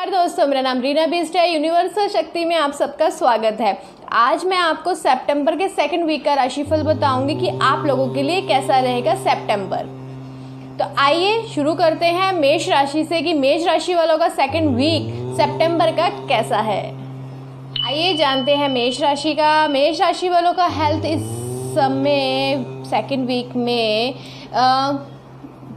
नमस्कार दोस्तों, मेरा नाम रीना बिस्ट है। यूनिवर्सल शक्ति में आप सबका स्वागत है। आज मैं आपको सितंबर के सेकंड वीक का राशिफल बताऊंगी कि आप लोगों के लिए कैसा रहेगा सितंबर। तो आइए शुरू करते हैं मेष राशि से कि मेष राशि वालों का सेकंड वीक सितंबर का कैसा है। आइए जानते हैं मेष राशि का। मेष राशि वालों का हेल्थ इस समय सेकंड वीक में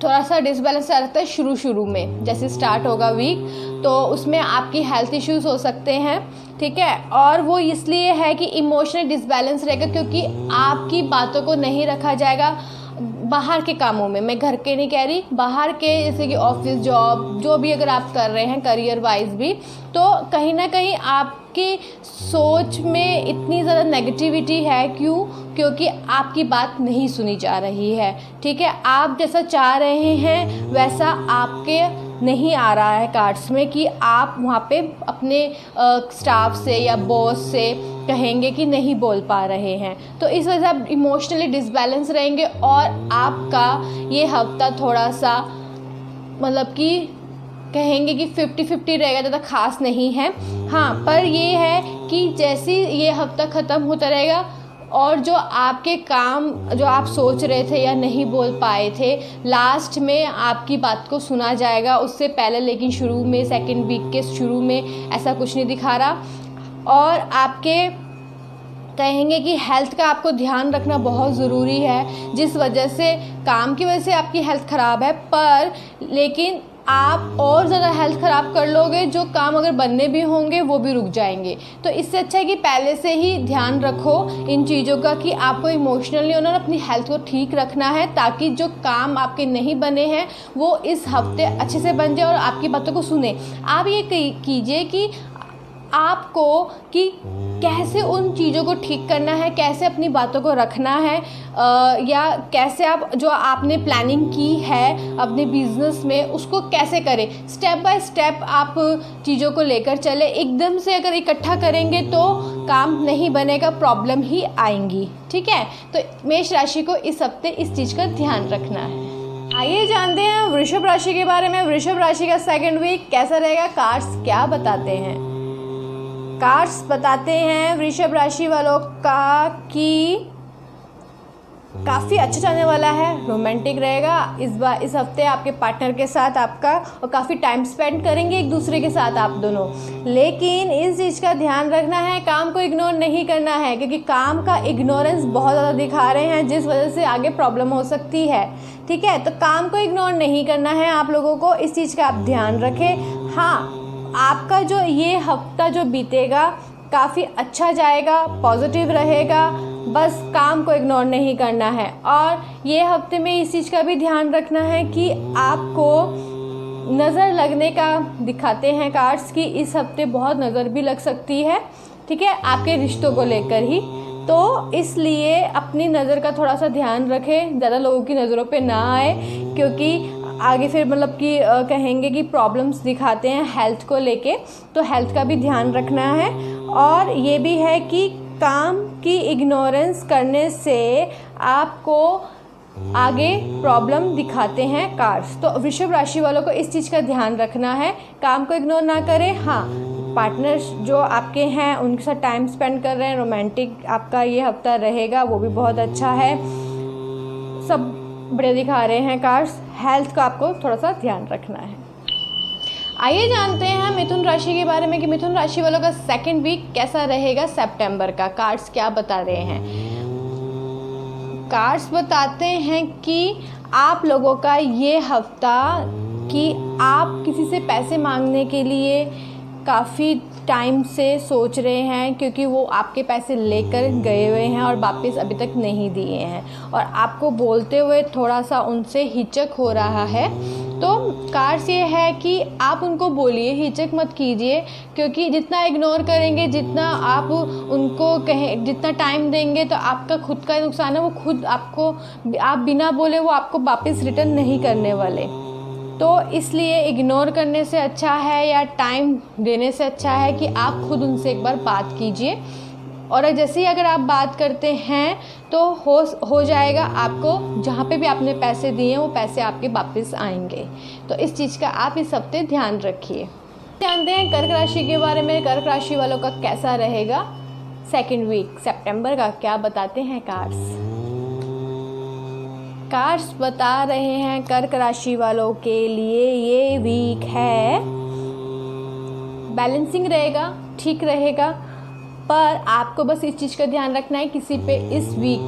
थोड़ा सा डिसबैलेंस रहता है। शुरू में जैसे स्टार्ट होगा वीक तो उसमें आपकी हेल्थ इश्यूज हो सकते हैं, ठीक है। और वो इसलिए है कि इमोशनल डिसबैलेंस रहेगा क्योंकि आपकी बातों को नहीं रखा जाएगा बाहर के कामों में। मैं घर के नहीं कह रही, बाहर के जैसे कि ऑफिस जॉब जो भी अगर आप कर रहे हैं करियर वाइज भी, तो कहीं ना कहीं आपकी सोच में इतनी ज़्यादा नेगेटिविटी है। क्योंकि आपकी बात नहीं सुनी जा रही है, ठीक है। आप जैसा चाह रहे हैं वैसा आपके नहीं आ रहा है कार्ड्स में कि आप वहाँ पे अपने स्टाफ से या बॉस से कहेंगे कि नहीं बोल पा रहे हैं। तो इस वजह से आप इमोशनली डिसबैलेंस रहेंगे और आपका ये हफ्ता थोड़ा सा मतलब कि कहेंगे कि 50-50 रहेगा, ज़्यादा खास नहीं है। हाँ, पर ये है कि जैसे ये हफ्ता ख़त्म होता रहेगा और जो आपके काम जो आप सोच रहे थे या नहीं बोल पाए थे, लास्ट में आपकी बात को सुना जाएगा। उससे पहले लेकिन शुरू में सेकंड वीक के शुरू में ऐसा कुछ नहीं दिखा रहा। और आपके कहेंगे कि हेल्थ का आपको ध्यान रखना बहुत ज़रूरी है, जिस वजह से काम की वजह से आपकी हेल्थ ख़राब है, पर लेकिन आप और ज़्यादा हेल्थ ख़राब कर लोगे। जो काम अगर बनने भी होंगे वो भी रुक जाएंगे। तो इससे अच्छा है कि पहले से ही ध्यान रखो इन चीज़ों का कि आपको इमोशनल नहीं होना और अपनी हेल्थ को ठीक रखना है, ताकि जो काम आपके नहीं बने हैं वो इस हफ्ते अच्छे से बन जाए और आपकी बातों को सुने। आप ये कीजिए कि आपको कि कैसे उन चीज़ों को ठीक करना है, कैसे अपनी बातों को रखना है, या कैसे आप जो आपने प्लानिंग की है अपने बिजनेस में उसको कैसे करें। स्टेप बाय स्टेप आप चीज़ों को लेकर चले। एकदम से अगर इकट्ठा करेंगे तो काम नहीं बनेगा, प्रॉब्लम ही आएंगी, ठीक है। तो मेष राशि को इस हफ्ते इस चीज़ का ध्यान रखना है। आइए जानते हैं वृषभ राशि के बारे में। वृषभ राशि का सेकंड वीक कैसा रहेगा, कार्ड्स क्या बताते हैं। कार्ड्स बताते हैं वृषभ राशि वालों का कि काफ़ी अच्छा जाने वाला है, रोमांटिक रहेगा इस हफ्ते आपके पार्टनर के साथ आपका, और काफ़ी टाइम स्पेंड करेंगे एक दूसरे के साथ आप दोनों। लेकिन इस चीज़ का ध्यान रखना है, काम को इग्नोर नहीं करना है, क्योंकि काम का इग्नोरेंस बहुत ज़्यादा दिखा रहे हैं, जिस वजह से आगे प्रॉब्लम हो सकती है, ठीक है। तो काम को इग्नोर नहीं करना है आप लोगों को, इस चीज़ का आप ध्यान रखें। हाँ, आपका जो ये हफ्ता जो बीतेगा काफ़ी अच्छा जाएगा, पॉजिटिव रहेगा, बस काम को इग्नोर नहीं करना है। और ये हफ्ते में इस चीज़ का भी ध्यान रखना है कि आपको नज़र लगने का दिखाते हैं कार्ड्स की इस हफ्ते बहुत नज़र भी लग सकती है, ठीक है, आपके रिश्तों को लेकर ही। तो इसलिए अपनी नज़र का थोड़ा सा ध्यान रखें, ज़्यादा लोगों की नज़रों पे ना आए, क्योंकि आगे फिर मतलब कि कहेंगे कि प्रॉब्लम्स दिखाते हैं हेल्थ को लेके। तो हेल्थ का भी ध्यान रखना है। और ये भी है कि काम की इग्नोरेंस करने से आपको आगे प्रॉब्लम दिखाते हैं कार्ड्स। तो वृषभ राशि वालों को इस चीज़ का ध्यान रखना है, काम को इग्नोर ना करें। हाँ, पार्टनर्स जो आपके हैं उनके साथ टाइम स्पेंड कर रहे हैं, रोमांटिक आपका ये हफ्ता रहेगा, वो भी बहुत अच्छा है, सब बड़े दिखा रहे हैं कार्ड्स। हेल्थ का आपको थोड़ा सा ध्यान रखना है। आइए जानते हैं मिथुन राशि के बारे में कि मिथुन राशि वालों का सेकंड वीक कैसा रहेगा सितंबर का। कार्ड्स क्या बता रहे हैं। कार्ड्स बताते हैं कि आप लोगों का ये हफ्ता कि आप किसी से पैसे मांगने के लिए काफ़ी टाइम से सोच रहे हैं, क्योंकि वो आपके पैसे लेकर गए हुए हैं और वापस अभी तक नहीं दिए हैं, और आपको बोलते हुए थोड़ा सा उनसे हिचक हो रहा है। तो कार्ड्स ये है कि आप उनको बोलिए, हिचक मत कीजिए, क्योंकि जितना इग्नोर करेंगे, जितना आप उनको कहें, जितना टाइम देंगे, तो आपका खुद का नुकसान है। वो खुद आपको, आप बिना बोले वो आपको वापस रिटर्न नहीं करने वाले। तो इसलिए इग्नोर करने से अच्छा है या टाइम देने से अच्छा है कि आप खुद उनसे एक बार बात कीजिए, और जैसे ही अगर आप बात करते हैं तो हो जाएगा, आपको जहाँ पे भी आपने पैसे दिए हैं वो पैसे आपके वापस आएंगे। तो इस चीज़ का आप इस हफ्ते ध्यान रखिए। जानते हैं कर्क राशि के बारे में। कर्क राशि वालों का कैसा रहेगा सेकेंड वीक सितंबर का, क्या बताते हैं कार्ड्स बता रहे हैं कर्क राशि वालों के लिए ये वीक है बैलेंसिंग रहेगा, ठीक रहेगा, पर आपको बस इस चीज़ का ध्यान रखना है किसी पे इस वीक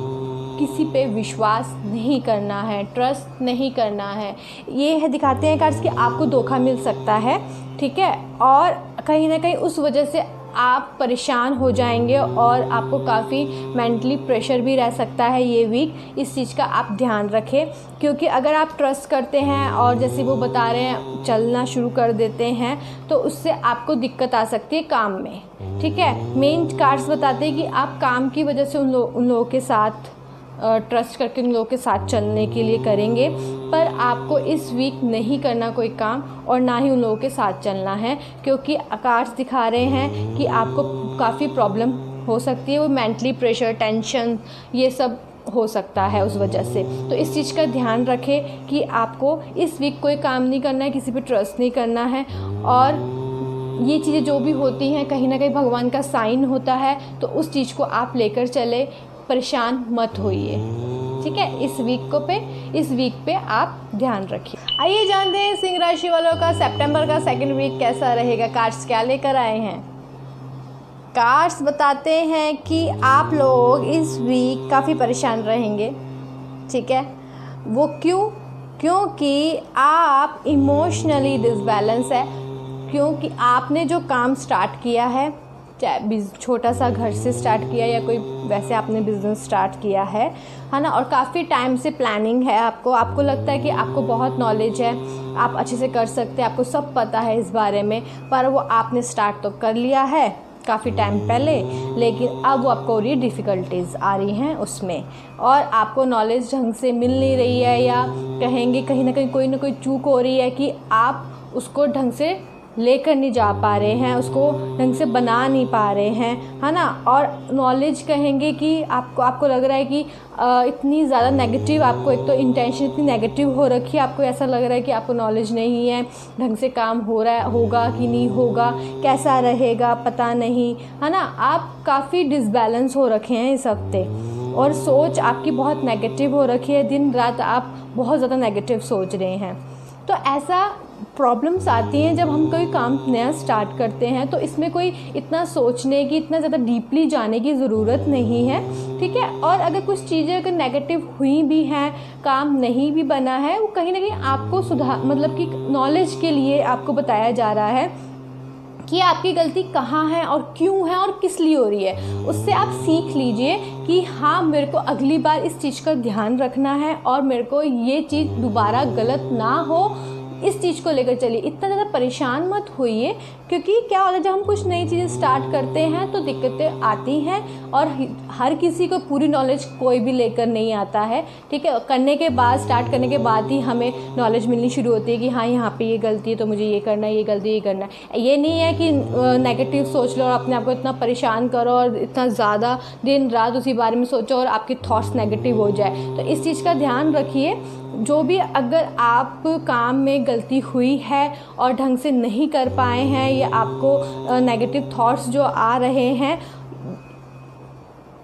किसी पे विश्वास नहीं करना है, ट्रस्ट नहीं करना है। ये है दिखाते हैं कार्ड्स कि आपको धोखा मिल सकता है, ठीक है, और कहीं ना कहीं उस वजह से आप परेशान हो जाएंगे और आपको काफ़ी मेंटली प्रेशर भी रह सकता है ये वीक। इस चीज़ का आप ध्यान रखें, क्योंकि अगर आप ट्रस्ट करते हैं और जैसे वो बता रहे हैं चलना शुरू कर देते हैं तो उससे आपको दिक्कत आ सकती है काम में, ठीक है। मेन कार्ड्स बताते हैं कि आप काम की वजह से उन लोगों के साथ ट्रस्ट करके उन लोगों के साथ चलने के लिए करेंगे, पर आपको इस वीक नहीं करना कोई काम और ना ही उन लोगों के साथ चलना है, क्योंकि कार्ड्स दिखा रहे हैं कि आपको काफ़ी प्रॉब्लम हो सकती है। वो मेंटली प्रेशर, टेंशन, ये सब हो सकता है उस वजह से। तो इस चीज़ का ध्यान रखें कि आपको इस वीक कोई काम नहीं करना है, किसी पे ट्रस्ट नहीं करना है, और ये चीज़ें जो भी होती हैं कहीं ना कहीं भगवान का साइन होता है, तो उस चीज़ को आप लेकर चले, परेशान मत होइए, ठीक है। इस वीक पे आप ध्यान रखिए। आइए जानते हैं सिंह राशि वालों का सितंबर का सेकंड वीक कैसा रहेगा। कार्ड्स क्या लेकर आए हैं? कार्ड्स बताते हैं कि आप लोग इस वीक काफ़ी परेशान रहेंगे, ठीक है। वो क्योंकि आप इमोशनली डिसबैलेंस है, क्योंकि आपने जो काम स्टार्ट किया है, चाहे छोटा सा घर से स्टार्ट किया या कोई वैसे आपने बिज़नेस स्टार्ट किया है ना, और काफ़ी टाइम से प्लानिंग है आपको लगता है कि आपको बहुत नॉलेज है, आप अच्छे से कर सकते हैं, आपको सब पता है इस बारे में, पर वो आपने स्टार्ट तो कर लिया है काफ़ी टाइम पहले, लेकिन अब वो आपको और ये डिफ़िकल्टीज़ आ रही हैं उसमें, और आपको नॉलेज ढंग से मिल नहीं रही है, या कहेंगे कहीं ना कोई चूक हो रही है कि आप उसको ढंग से लेकर नहीं जा पा रहे हैं, उसको ढंग से बना नहीं पा रहे हैं, है ना। और नॉलेज कहेंगे कि आपको लग रहा है कि इतनी ज़्यादा नेगेटिव, आपको एक तो इंटेंशन इतनी नेगेटिव हो रखी है, आपको ऐसा लग रहा है कि आपको नॉलेज नहीं है, ढंग से काम होगा कि नहीं होगा, कैसा रहेगा पता नहीं, है ना। आप काफ़ी डिसबैलेंस हो रखे हैं इस हफ्ते, और सोच आपकी बहुत नेगेटिव हो रखी है, दिन रात आप बहुत ज़्यादा नेगेटिव सोच रहे हैं। तो ऐसा प्रॉब्लम्स आती हैं जब हम कोई काम नया स्टार्ट करते हैं, तो इसमें कोई इतना सोचने की, इतना ज़्यादा डीपली जाने की ज़रूरत नहीं है, ठीक है। और अगर कुछ चीज़ें अगर नेगेटिव हुई भी हैं, काम नहीं भी बना है, वो कहीं ना कहीं आपको मतलब कि नॉलेज के लिए आपको बताया जा रहा है कि आपकी गलती कहाँ है और क्यों है और किस लिए हो रही है। उससे आप सीख लीजिए कि हाँ, मेरे को अगली बार इस चीज़ का ध्यान रखना है और मेरे को ये चीज़ दोबारा गलत ना हो, इस चीज़ को लेकर चलिए। इतना ज़्यादा परेशान मत होइए, क्योंकि क्या होता है जब हम कुछ नई चीज़ें स्टार्ट करते हैं तो दिक्कतें आती हैं, और हर किसी को पूरी नॉलेज कोई भी लेकर नहीं आता है, ठीक है। स्टार्ट करने के बाद ही हमें नॉलेज मिलनी शुरू होती है कि हाँ, यहाँ पे ये गलती है तो मुझे ये करना है, ये गलती ये करना है। ये नहीं है कि नेगेटिव सोच लो और अपने आप को इतना परेशान करो और इतना ज़्यादा दिन रात उसी बारे में सोचो और आपके थॉट्स नेगेटिव हो जाए। तो इस चीज़ का ध्यान रखिए। जो भी अगर आप काम में गलती हुई है और ढंग से नहीं कर पाए हैं, या आपको नेगेटिव थॉट्स जो आ रहे हैं,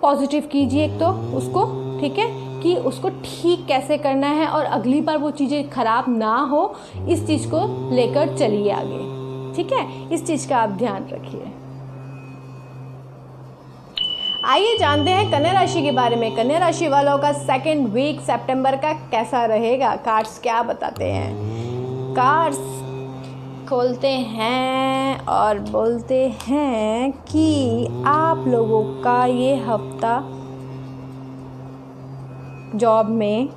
पॉजिटिव कीजिए एक तो उसको, ठीक है, कि उसको ठीक कैसे करना है और अगली बार वो चीज़ें ख़राब ना हो, इस चीज़ को लेकर चलिए आगे, ठीक है। इस चीज़ का आप ध्यान रखिए। आइए जानते हैं कन्या राशि के बारे में। कन्या राशि वालों का सेकंड वीक सितंबर का कैसा रहेगा। कार्ड्स क्या बताते हैं? कार्ड्स खोलते हैं और बोलते हैं कि आप लोगों का ये हफ्ता जॉब में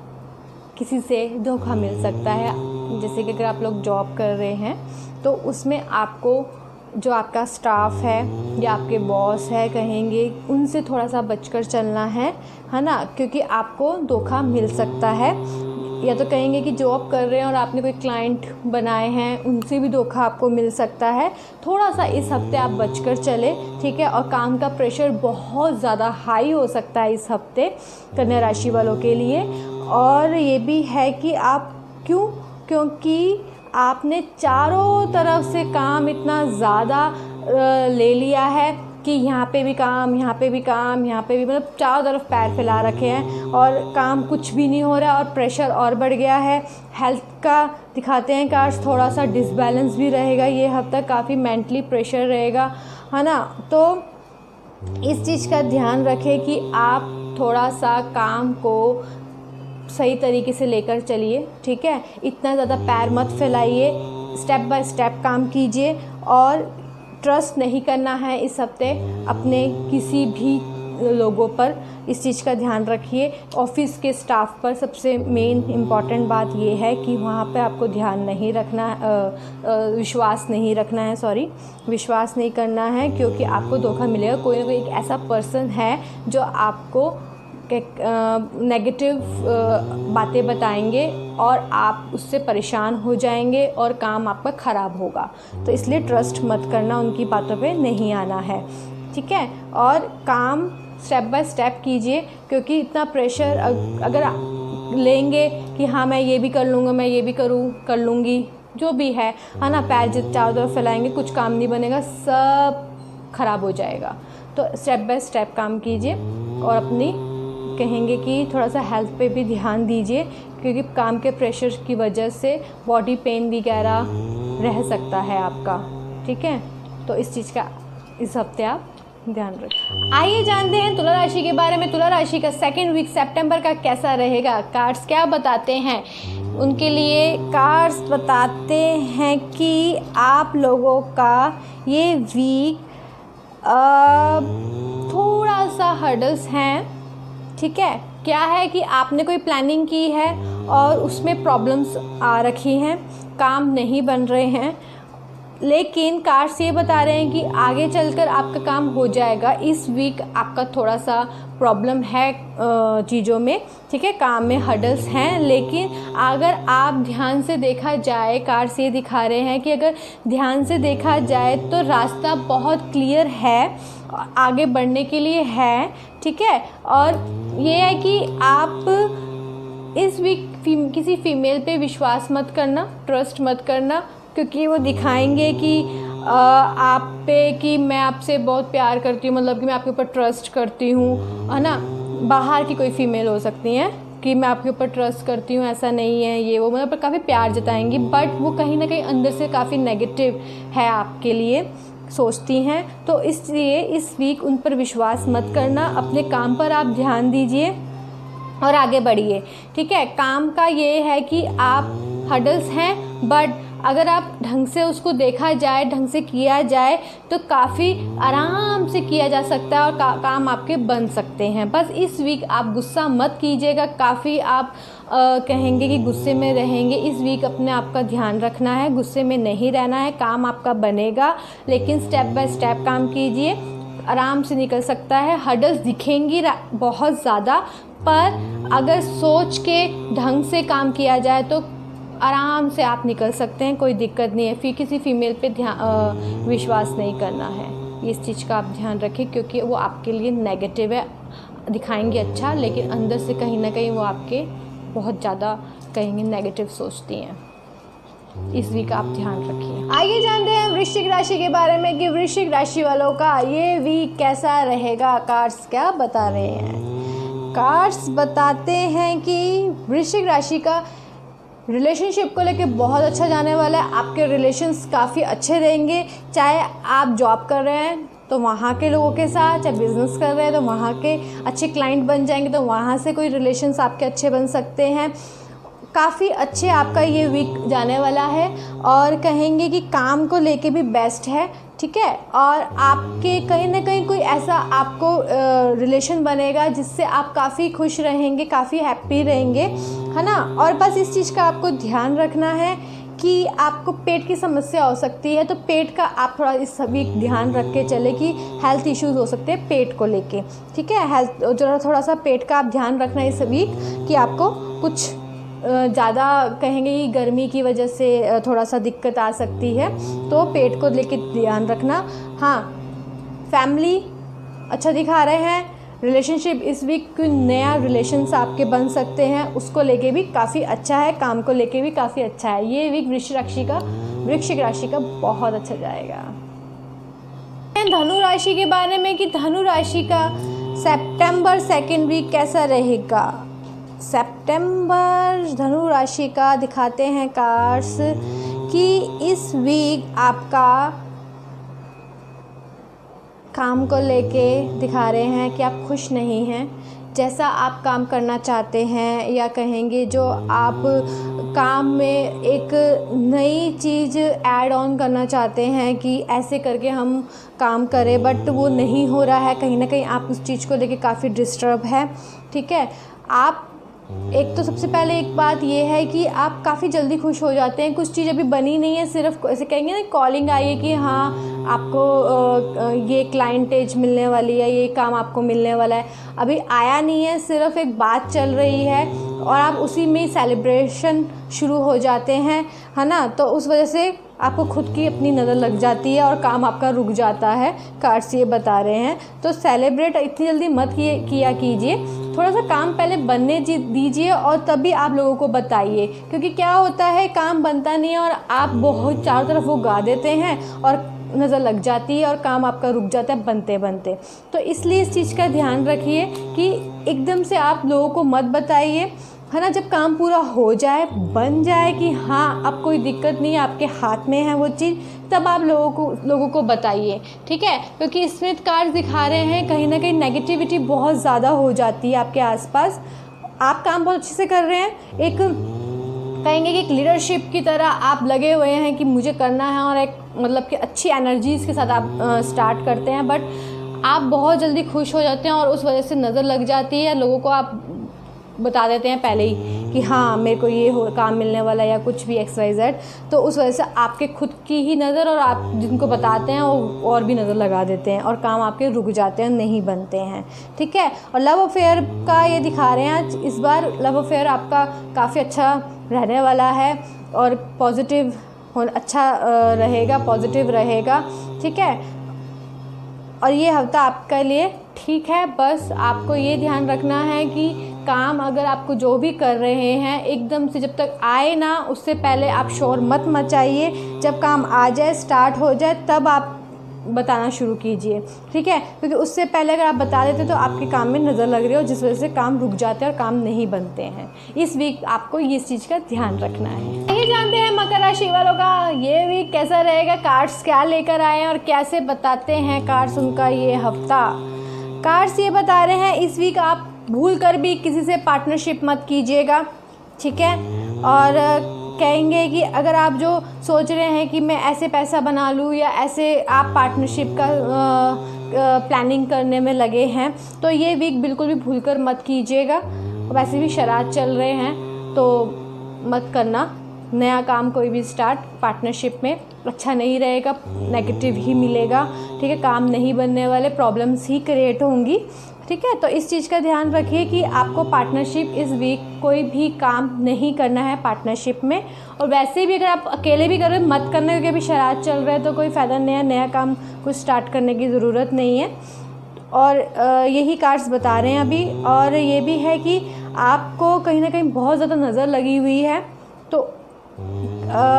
किसी से धोखा मिल सकता है। जैसे कि अगर आप लोग जॉब कर रहे हैं तो उसमें आपको जो आपका स्टाफ है या आपके बॉस है कहेंगे, उनसे थोड़ा सा बचकर चलना है ना, क्योंकि आपको धोखा मिल सकता है। या तो कहेंगे कि जॉब कर रहे हैं और आपने कोई क्लाइंट बनाए हैं, उनसे भी धोखा आपको मिल सकता है। थोड़ा सा इस हफ्ते आप बचकर चले, ठीक है। और काम का प्रेशर बहुत ज़्यादा हाई हो सकता है इस हफ्ते कन्या राशि वालों के लिए। और ये भी है कि आप क्योंकि आपने चारों तरफ से काम इतना ज़्यादा ले लिया है कि यहाँ पे भी काम, यहाँ पे भी काम, यहाँ पे भी, मतलब चारों तरफ पैर फैला रखे हैं और काम कुछ भी नहीं हो रहा और प्रेशर और बढ़ गया है। हेल्थ का दिखाते हैं कार्ड्स, थोड़ा सा डिसबैलेंस भी रहेगा ये हफ्ता, काफ़ी मेंटली प्रेशर रहेगा, है ना। तो इस चीज़ का ध्यान रखें कि आप थोड़ा सा काम को सही तरीके से लेकर चलिए, ठीक है। इतना ज़्यादा पैर मत फैलाइए, स्टेप बाय स्टेप काम कीजिए और ट्रस्ट नहीं करना है इस हफ्ते अपने किसी भी लोगों पर। इस चीज़ का ध्यान रखिए। ऑफिस के स्टाफ पर सबसे मेन इम्पॉर्टेंट बात ये है कि वहाँ पे आपको ध्यान नहीं रखना, विश्वास नहीं रखना है, विश्वास नहीं करना है, क्योंकि आपको धोखा मिलेगा। कोई ना कोई एक ऐसा पर्सन है जो आपको नेगेटिव बातें बताएंगे और आप उससे परेशान हो जाएंगे और काम आपका ख़राब होगा। तो इसलिए ट्रस्ट मत करना, उनकी बातों पे नहीं आना है, ठीक है। और काम स्टेप बाय स्टेप कीजिए, क्योंकि इतना प्रेशर अगर लेंगे कि हाँ मैं ये भी कर लूँगा, मैं ये भी कर लूँगी, जो भी है ना, पैर जित चारों तरफ फैलाएंगे, कुछ काम नहीं बनेगा, सब ख़राब हो जाएगा। तो स्टेप बाय स्टेप काम कीजिए और अपनी कहेंगे कि थोड़ा सा हेल्थ पे भी ध्यान दीजिए, क्योंकि काम के प्रेशर की वजह से बॉडी पेन वगैरह रह सकता है आपका, ठीक है। तो इस चीज़ का इस हफ्ते आप ध्यान रखें। आइए जानते हैं तुला राशि के बारे में। तुला राशि का सेकंड वीक सितंबर का कैसा रहेगा, कार्ड्स क्या बताते हैं उनके लिए। कार्ड्स बताते हैं कि आप लोगों का ये वीक थोड़ा सा हर्डल्स हैं, ठीक है। क्या है कि आपने कोई प्लानिंग की है और उसमें प्रॉब्लम्स आ रखी हैं, काम नहीं बन रहे हैं, लेकिन कार्ड्स ये बता रहे हैं कि आगे चलकर आपका काम हो जाएगा। इस वीक आपका थोड़ा सा प्रॉब्लम है चीज़ों में, ठीक है, काम में हर्डल्स हैं, लेकिन अगर आप ध्यान से देखा जाए, कार्ड्स ये दिखा रहे हैं कि अगर ध्यान से देखा जाए तो रास्ता बहुत क्लियर है, आगे बढ़ने के लिए है, ठीक है। और ये है कि आप इस वीक किसी फीमेल पे विश्वास मत करना, ट्रस्ट मत करना, क्योंकि वो दिखाएंगे कि आप पे कि मैं आपसे बहुत प्यार करती हूँ, मतलब कि मैं आपके ऊपर ट्रस्ट करती हूँ, है ना। बाहर की कोई फीमेल हो सकती हैं कि मैं आपके ऊपर ट्रस्ट करती हूँ, ऐसा नहीं है, ये वो, मतलब काफ़ी प्यार जताएंगी, बट वो कहीं ना कहीं अंदर से काफ़ी नेगेटिव है आपके लिए सोचती हैं। तो इसलिए इस वीक उन पर विश्वास मत करना, अपने काम पर आप ध्यान दीजिए और आगे बढ़िए, ठीक है। काम का ये है कि आप हर्डल्स हैं, बट अगर आप ढंग से उसको देखा जाए, ढंग से किया जाए तो काफ़ी आराम से किया जा सकता है और काम आपके बन सकते हैं। बस इस वीक आप गुस्सा मत कीजिएगा, काफ़ी आप कहेंगे कि गुस्से में रहेंगे। इस वीक अपने आप का ध्यान रखना है, गुस्से में नहीं रहना है, काम आपका बनेगा, लेकिन स्टेप बाय स्टेप काम कीजिए, आराम से निकल सकता है। हर्डल्स दिखेंगी बहुत ज़्यादा, पर अगर सोच के ढंग से काम किया जाए तो आराम से आप निकल सकते हैं, कोई दिक्कत नहीं है। फिर किसी फीमेल पे विश्वास नहीं करना है, इस चीज़ का आप ध्यान रखें, क्योंकि वो आपके लिए नेगेटिव है, दिखाएंगे अच्छा, लेकिन अंदर से कहीं ना कहीं वो आपके बहुत ज़्यादा कहेंगे नेगेटिव सोचती हैं। इस वीक आप ध्यान रखिए। आइए जानते हैं वृश्चिक राशि के बारे में कि वृश्चिक राशि वालों का ये वीक कैसा रहेगा। कार्ड्स क्या बता रहे हैं। कार्ड्स बताते हैं कि वृश्चिक राशि का रिलेशनशिप को लेके बहुत अच्छा जाने वाला है। आपके रिलेशंस काफ़ी अच्छे रहेंगे, चाहे आप जॉब कर रहे हैं तो वहाँ के लोगों के साथ, चाहे बिज़नेस कर रहे हैं तो वहाँ के अच्छे क्लाइंट बन जाएंगे, तो वहाँ से कोई रिलेशंस आपके अच्छे बन सकते हैं। काफ़ी अच्छे आपका ये वीक जाने वाला है और कहेंगे कि काम को लेके भी बेस्ट है, ठीक है। और आपके कहीं ना कहीं कोई ऐसा आपको रिलेशन बनेगा जिससे आप काफ़ी खुश रहेंगे, काफ़ी हैप्पी रहेंगे, है ना। और बस इस चीज़ का आपको ध्यान रखना है कि आपको पेट की समस्या हो सकती है, तो पेट का आप थोड़ा इस सभी ध्यान रख के चले कि हेल्थ इश्यूज़ हो सकते हैं पेट को लेके, ठीक है। हेल्थ जो थोड़ा सा पेट का आप ध्यान रखना इस वीक कि आपको कुछ ज़्यादा कहेंगे कि गर्मी की वजह से थोड़ा सा दिक्कत आ सकती है, तो पेट को लेके ध्यान रखना। हाँ, फैमिली अच्छा दिखा रहे हैं, रिलेशनशिप इस वीक कोई नया रिलेशंस आपके बन सकते हैं, उसको लेके भी काफ़ी अच्छा है, काम को लेके भी काफ़ी अच्छा है। ये वीक वृश्चिक राशि का बहुत अच्छा जाएगा। धनु राशि के बारे में कि धनु राशि का सितंबर सेकेंड वीक कैसा रहेगा। सितंबर धनु राशि का दिखाते हैं कार्ड्स कि इस वीक आपका काम को लेके दिखा रहे हैं कि आप खुश नहीं हैं। जैसा आप काम करना चाहते हैं या कहेंगे जो आप काम में एक नई चीज़ ऐड ऑन करना चाहते हैं कि ऐसे करके हम काम करें, बट वो नहीं हो रहा है। कहीं ना कहीं आप उस चीज़ को लेके काफ़ी डिस्टर्ब है। ठीक है, आप एक तो सबसे पहले एक बात ये है कि आप काफ़ी जल्दी खुश हो जाते हैं। कुछ चीज़ अभी बनी नहीं है, सिर्फ ऐसे कहेंगे ना कॉलिंग आई है कि हाँ आपको ये क्लाइंटेज मिलने वाली है, ये काम आपको मिलने वाला है, अभी आया नहीं है, सिर्फ एक बात चल रही है और आप उसी में सेलिब्रेशन शुरू हो जाते हैं, है ना। तो उस वजह से आपको खुद की अपनी नज़र लग जाती है और काम आपका रुक जाता है। कार्ड्स ये बता रहे हैं, तो सेलिब्रेट इतनी जल्दी मत किया कीजिए, थोड़ा सा काम पहले बनने दीजिए और तभी आप लोगों को बताइए। क्योंकि क्या होता है, काम बनता नहीं है और आप बहुत चारों तरफ वो गा देते हैं और नज़र लग जाती है और काम आपका रुक जाता है बनते बनते। तो इसलिए इस चीज़ का ध्यान रखिए कि एकदम से आप लोगों को मत बताइए, है ना। जब काम पूरा हो जाए, बन जाए कि हाँ अब कोई दिक्कत नहीं है, आपके हाथ में है वो चीज़, तब आप लोगों को बताइए। ठीक है, क्योंकि इसमें कार्ड दिखा रहे हैं कहीं ना कहीं नेगेटिविटी बहुत ज़्यादा हो जाती है आपके आसपास। आप काम बहुत अच्छे से कर रहे हैं, एक कहेंगे कि एक लीडरशिप की तरह आप लगे हुए हैं कि मुझे करना है, और एक मतलब कि अच्छी एनर्जीज़ के साथ आप स्टार्ट करते हैं, बट आप बहुत जल्दी खुश हो जाते हैं और उस वजह से नज़र लग जाती है। लोगों को आप बता देते हैं पहले ही कि हाँ मेरे को ये काम मिलने वाला है या कुछ भी XYZ। तो उस वजह से आपके खुद की ही नज़र और आप जिनको बताते हैं वो और भी नज़र लगा देते हैं और काम आपके रुक जाते हैं, नहीं बनते हैं। ठीक है, और लव अफेयर का ये दिखा रहे हैं इस बार लव अफेयर आपका काफ़ी अच्छा रहने वाला है और पॉजिटिव अच्छा रहेगा, पॉजिटिव रहेगा। ठीक है, और ये हफ्ता आपके लिए ठीक है। बस आपको ये ध्यान रखना है कि काम अगर आपको जो भी कर रहे हैं एकदम से जब तक आए ना, उससे पहले आप शोर मत मचाइए। जब काम आ जाए, स्टार्ट हो जाए, तब आप बताना शुरू कीजिए। ठीक है, क्योंकि उससे पहले अगर आप बता देते तो आपके काम में नज़र लग रही हो, जिस वजह से काम रुक जाते हैं और काम नहीं बनते हैं। इस वीक आपको इस चीज़ का ध्यान रखना है। ये जानते हैं मकर राशि वालों का ये वीक कैसा रहेगा, कार्ड्स क्या लेकर आए हैं और कैसे बताते हैं कार्ड्स उनका ये हफ्ता। कार्ड्स ये बता रहे हैं इस वीक आप भूल कर भी किसी से पार्टनरशिप मत कीजिएगा। ठीक है, और कहेंगे कि अगर आप जो सोच रहे हैं कि मैं ऐसे पैसा बना लूँ या ऐसे आप पार्टनरशिप का प्लानिंग करने में लगे हैं, तो ये वीक बिल्कुल भी भूल कर मत कीजिएगा। वैसे भी शराब चल रहे हैं तो मत करना। नया काम कोई भी स्टार्ट पार्टनरशिप में अच्छा नहीं रहेगा, नेगेटिव ही मिलेगा। ठीक है, काम नहीं बनने वाले, प्रॉब्लम्स ही क्रिएट होंगी। ठीक है, तो इस चीज़ का ध्यान रखिए कि आपको पार्टनरशिप इस वीक कोई भी काम नहीं करना है पार्टनरशिप में। और वैसे भी अगर आप अकेले भी कर रहे हो मत करना, क्योंकि अभी शराब चल रहा है तो कोई फ़ायदा नहीं है, नया काम कुछ स्टार्ट करने की ज़रूरत नहीं है। और यही कार्ड्स बता रहे हैं अभी। और ये भी है कि आपको कहीं ना कहीं बहुत ज़्यादा नज़र लगी हुई है, तो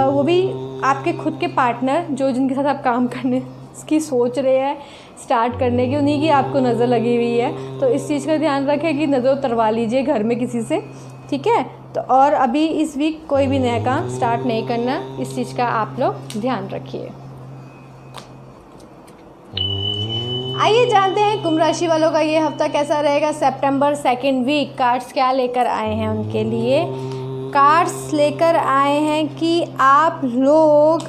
वो भी आपके खुद के पार्टनर जो जिनके साथ आप काम करने की सोच रहे हैं स्टार्ट करने की, उन्हीं की आपको नज़र लगी हुई है। तो इस चीज़ का ध्यान रखें कि नज़र उतरवा लीजिए घर में किसी से। ठीक है, तो और अभी इस वीक कोई भी नया काम स्टार्ट नहीं करना, इस चीज़ का आप लोग ध्यान रखिए। आइए जानते हैं कुंभ राशि वालों का ये हफ्ता कैसा रहेगा। सितंबर सेकेंड वीक कार्ड्स क्या लेकर आए हैं उनके लिए। कार्ड्स लेकर आए हैं कि आप लोग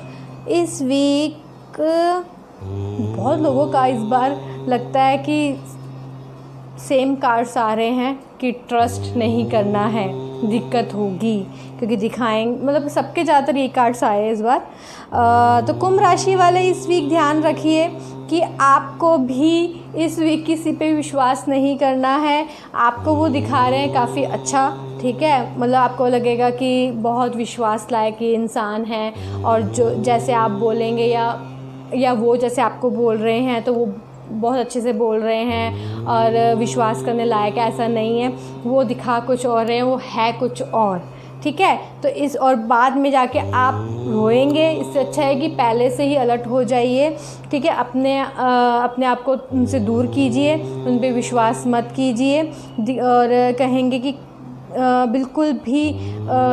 इस वीक, बहुत लोगों का इस बार लगता है कि सेम कार्ड्स आ रहे हैं कि ट्रस्ट नहीं करना है, दिक्कत होगी, क्योंकि दिखाएंगे मतलब सबके ज़्यादातर ये कार्ड्स आए हैं इस बार। तो कुंभ राशि वाले इस वीक ध्यान रखिए कि आपको भी इस वीक किसी पे विश्वास नहीं करना है। आपको वो दिखा रहे हैं काफ़ी अच्छा, ठीक है, मतलब आपको लगेगा कि बहुत विश्वास लायक ये इंसान है और जो जैसे आप बोलेंगे या वो जैसे आपको बोल रहे हैं तो वो बहुत अच्छे से बोल रहे हैं और विश्वास करने लायक है, ऐसा नहीं है। वो दिखा कुछ और रहे हैं, वो है कुछ और, ठीक है। तो इस और बाद में जाके आप रोएंगे। इससे अच्छा है कि पहले से ही अलर्ट हो जाइए, ठीक है। अपने आप को उनसे दूर कीजिए, उन पे विश्वास मत कीजिए और कहेंगे कि बिल्कुल भी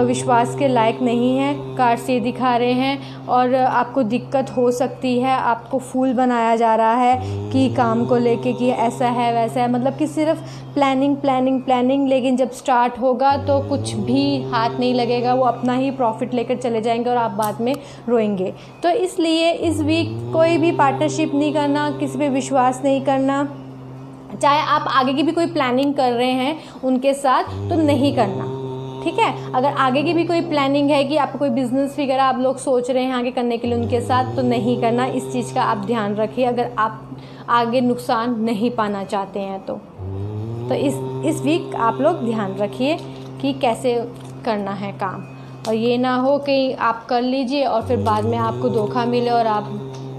विश्वास के लायक नहीं है। कार्ड्स ये दिखा रहे हैं और आपको दिक्कत हो सकती है, आपको फूल बनाया जा रहा है कि काम को लेके कि ऐसा है वैसा है, मतलब कि सिर्फ प्लानिंग प्लानिंग प्लानिंग, लेकिन जब स्टार्ट होगा तो कुछ भी हाथ नहीं लगेगा, वो अपना ही प्रॉफिट लेकर चले जाएंगे और आप बाद में रोएंगे। तो इसलिए इस वीक कोई भी पार्टनरशिप नहीं करना, किसी पे विश्वास नहीं करना, चाहे आप आगे की भी कोई प्लानिंग कर रहे हैं उनके साथ तो नहीं करना, ठीक है। अगर आगे की भी कोई प्लानिंग है कि आपको कोई बिज़नेस वगैरह आप लोग सोच रहे हैं आगे करने के लिए उनके साथ, तो नहीं करना। इस चीज़ का आप ध्यान रखिए अगर आप आगे नुकसान नहीं पाना चाहते हैं तो इस वीक आप लोग ध्यान रखिए कि कैसे करना है काम, और ये ना हो कि आप कर लीजिए और फिर बाद में आपको धोखा मिले और आप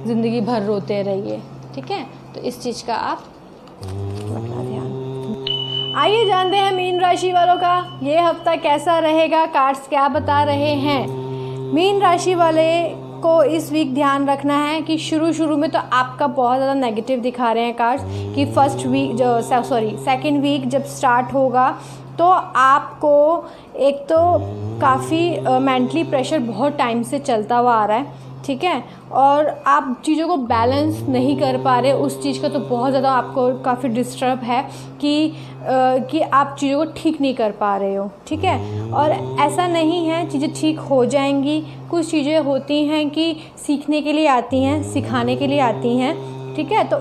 ज़िंदगी भर रोते रहिए, ठीक है। तो इस चीज़ का आप रखना ध्यान। आइए जानते हैं मीन राशि वालों का ये हफ्ता कैसा रहेगा, कार्ड्स क्या बता रहे हैं। मीन राशि वाले को इस वीक ध्यान रखना है कि शुरू में तो आपका बहुत ज़्यादा नेगेटिव दिखा रहे हैं कार्ड्स कि सेकेंड वीक जब स्टार्ट होगा तो आपको एक तो काफ़ी मेंटली प्रेशर बहुत टाइम से चलता हुआ आ रहा है, ठीक है, और आप चीज़ों को बैलेंस नहीं कर पा रहे। उस चीज़ का तो बहुत ज़्यादा आपको काफ़ी डिस्टर्ब है कि आप चीज़ों को ठीक नहीं कर पा रहे हो, ठीक है। और ऐसा नहीं है, चीज़ें ठीक हो जाएंगी। कुछ चीज़ें होती हैं कि सीखने के लिए आती हैं, सिखाने के लिए आती हैं, ठीक है। तो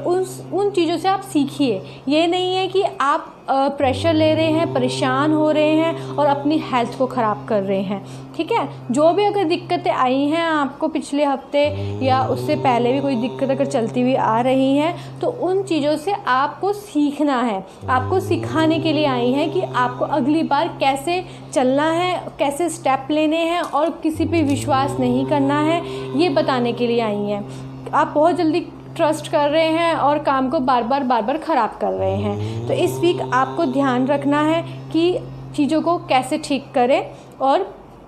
उन चीज़ों से आप सीखिए। ये नहीं है कि आप प्रेशर ले रहे हैं, परेशान हो रहे हैं और अपनी हेल्थ को ख़राब कर रहे हैं, ठीक है। जो भी अगर दिक्कतें आई हैं आपको पिछले हफ्ते या उससे पहले भी कोई दिक्कत अगर चलती हुई आ रही हैं तो उन चीज़ों से आपको सीखना है, आपको सिखाने के लिए आई हैं कि आपको अगली बार कैसे चलना है, कैसे स्टेप लेने हैं और किसी पे विश्वास नहीं करना है, ये बताने के लिए आई हैं। आप बहुत जल्दी ट्रस्ट कर रहे हैं और काम को बार बार ख़राब कर रहे हैं। तो इस वीक आपको ध्यान रखना है कि चीज़ों को कैसे ठीक करें और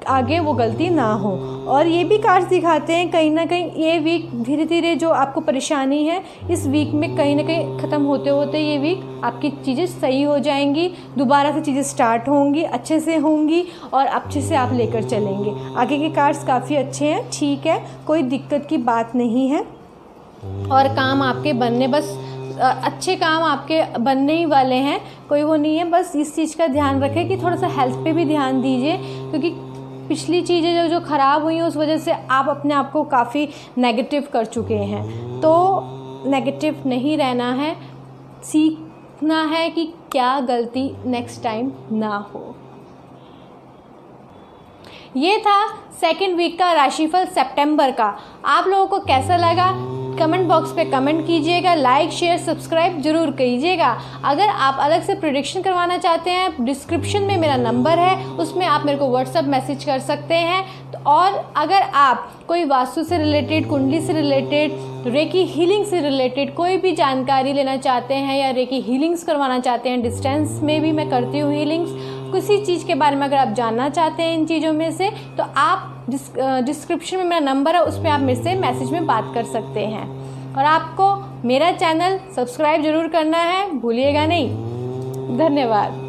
आगे वो गलती ना हो। और ये भी कार्ड्स दिखाते हैं कहीं ना कहीं ये वीक धीरे धीरे जो आपको परेशानी है इस वीक में कहीं ना कहीं ख़त्म होते होते ये वीक आपकी चीज़ें सही हो जाएंगी, दोबारा से चीज़ें स्टार्ट होंगी, अच्छे से होंगी और अच्छे से आप लेकर चलेंगे। आगे के कार्ड्स काफ़ी अच्छे हैं, ठीक है, कोई दिक्कत की बात नहीं है और काम आपके बनने अच्छे काम आपके बनने ही वाले हैं, कोई वो नहीं है। बस इस चीज़ का ध्यान रखें कि थोड़ा सा हेल्थ पे भी ध्यान दीजिए, क्योंकि पिछली चीज़ें जो ख़राब हुई हैं उस वजह से आप अपने आप को काफ़ी नेगेटिव कर चुके हैं। तो नेगेटिव नहीं रहना है, सीखना है कि क्या गलती नेक्स्ट टाइम ना हो। ये था सेकेंड वीक का राशिफल सितंबर का। आप लोगों को कैसा लगा कमेंट बॉक्स पे कमेंट कीजिएगा, लाइक शेयर सब्सक्राइब जरूर कीजिएगा। अगर आप अलग से प्रेडिक्शन करवाना चाहते हैं डिस्क्रिप्शन में मेरा नंबर है, उसमें आप मेरे को व्हाट्सअप मैसेज कर सकते हैं। और अगर आप कोई वास्तु से रिलेटेड, कुंडली से रिलेटेड, रेकी हीलिंग से रिलेटेड कोई भी जानकारी लेना चाहते हैं या रेकी हीलिंग्स करवाना चाहते हैं, डिस्टेंस में भी मैं करती हूँ हीलिंग्स, किसी चीज़ के बारे में अगर आप जानना चाहते हैं इन चीज़ों में से, तो आप डिस्क्रिप्शन में मेरा नंबर है, उस पर आप मेरे से मैसेज में बात कर सकते हैं। और आपको मेरा चैनल सब्सक्राइब जरूर करना है, भूलिएगा नहीं। धन्यवाद।